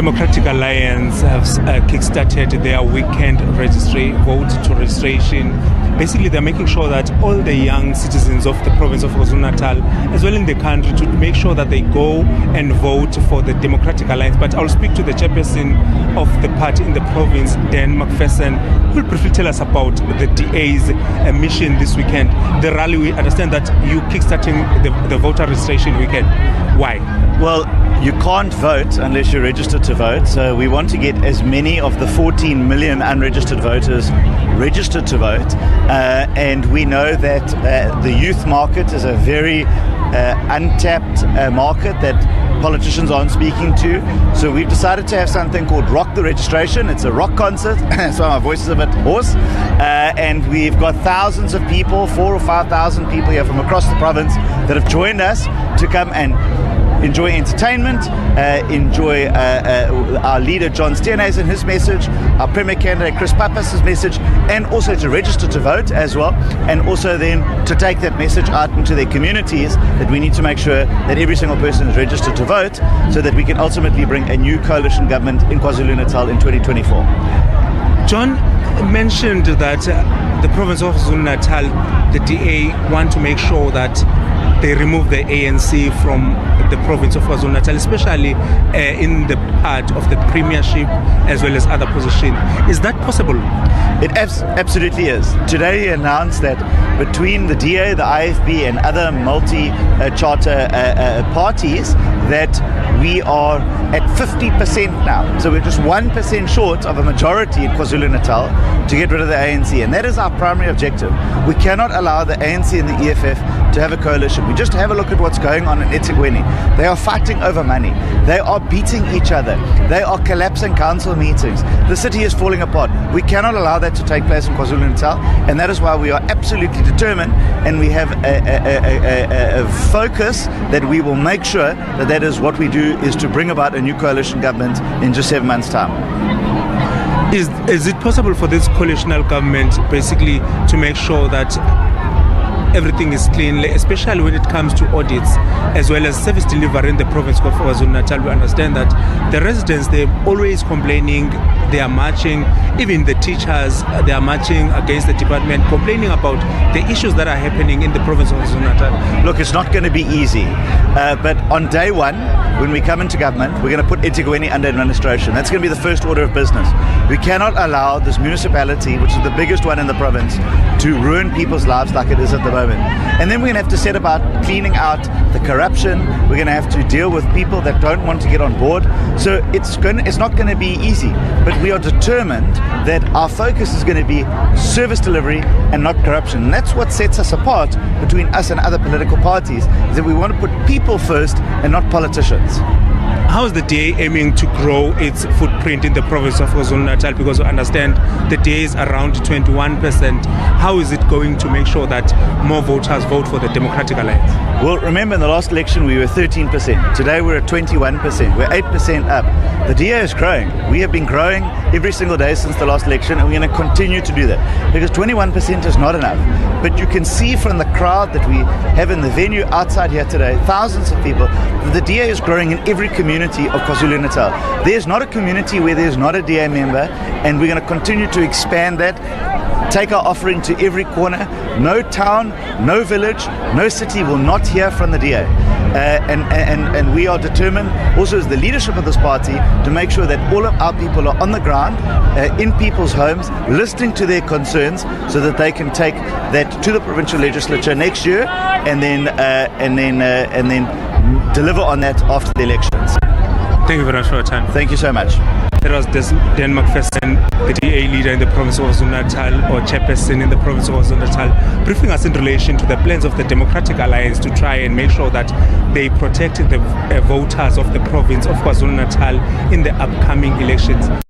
Democratic Alliance have kick-started their weekend registry, vote to registration. Basically, they're making sure that all the young citizens of the province of KwaZulu-Natal, as well in the country, to make sure that they go and vote for the Democratic Alliance. But I'll speak to the chairperson of the party in the province, Dan McPherson, who will briefly tell us about the DA's mission this weekend. The rally, we understand that you kick-starting the voter registration weekend. Why? Well, you can't vote unless you're registered to vote. So we want to get as many of the 14 million unregistered voters registered to vote. And we know that the youth market is a very untapped market that politicians aren't speaking to. So we've decided to have something called Rock the Registration. It's a rock concert, so my voice is a bit hoarse. And we've got thousands of people, 4,000 or 5,000 people here from across the province that have joined us to come and enjoy entertainment, enjoy our leader John Steenhuisen and his message, our Premier candidate Chris Pappas' message, and also to register to vote as well, and also then to take that message out into their communities, that we need to make sure that every single person is registered to vote so that we can ultimately bring a new coalition government in KwaZulu-Natal in 2024. John mentioned that the province of KwaZulu-Natal, the DA want to make sure that they remove the ANC from the province of KwaZulu-Natal, especially in the part of the premiership as well as other positions. Is that possible? It absolutely is. Today he announced that between the DA, the IFB and other multi-charter parties, that we are at 50% now. So we're just 1% short of a majority in KwaZulu-Natal to get rid of the ANC. And that is our primary objective. We cannot allow the ANC and the EFF to have a coalition. We just have a look at what's going on in eThekwini. They are fighting over money. They are beating each other. They are collapsing council meetings. The city is falling apart. We cannot allow that to take place in KwaZulu-Natal, and that is why we are absolutely determined, and we have a focus that we will make sure that that is what we do, is to bring about a new coalition government in just 7 months' time. Is it possible for this coalitional government basically to make sure that everything is clean, especially when it comes to audits as well as service delivery in the province of KwaZulu-Natal? We understand that the residents, they're always complaining, they are marching, even the teachers, they are marching against the department, complaining about the issues that are happening in the province of KwaZulu-Natal. Look, it's not going to be easy, but on day one, when we come into government, we're going to put eThekwini under administration. That's going to be the first order of business. We cannot allow this municipality, which is the biggest one in the province, to ruin people's lives like it is at the moment. And then we're going to have to set about cleaning out the corruption. We're going to have to deal with people that don't want to get on board. So it's not going to be easy, but we are determined that our focus is going to be service delivery and not corruption. And that's what sets us apart between us and other political parties, is that we want to put people first and not politicians. How is the DA aiming to grow its footprint in the province of KwaZulu-Natal? Because we understand the DA is around 21%. How is it going to make sure that more voters vote for the Democratic Alliance? Well, remember in the last election we were 13%. Today we're at 21%. We're 8% up. The DA is growing. We have been growing every single day since the last election, and we're going to continue to do that, because 21% is not enough. But you can see from the crowd that we have in the venue outside here today, thousands of people, that the DA is growing in every community of KwaZulu-Natal. There's not a community where there's not a DA member, and we're going to continue to expand that, take our offering to every corner. No town, no village, no city will not hear from the DA. And we are determined, also as the leadership of this party, to make sure that all of our people are on the ground, in people's homes, listening to their concerns, so that they can take that to the provincial legislature next year, and then deliver on that after the elections. Thank you very much for your time. Thank you so much. That was Dan McPherson, the DA leader in the province of KwaZulu-Natal, or chairperson in the province of KwaZulu-Natal, briefing us in relation to the plans of the Democratic Alliance to try and make sure that they protect the voters of the province of KwaZulu-Natal in the upcoming elections.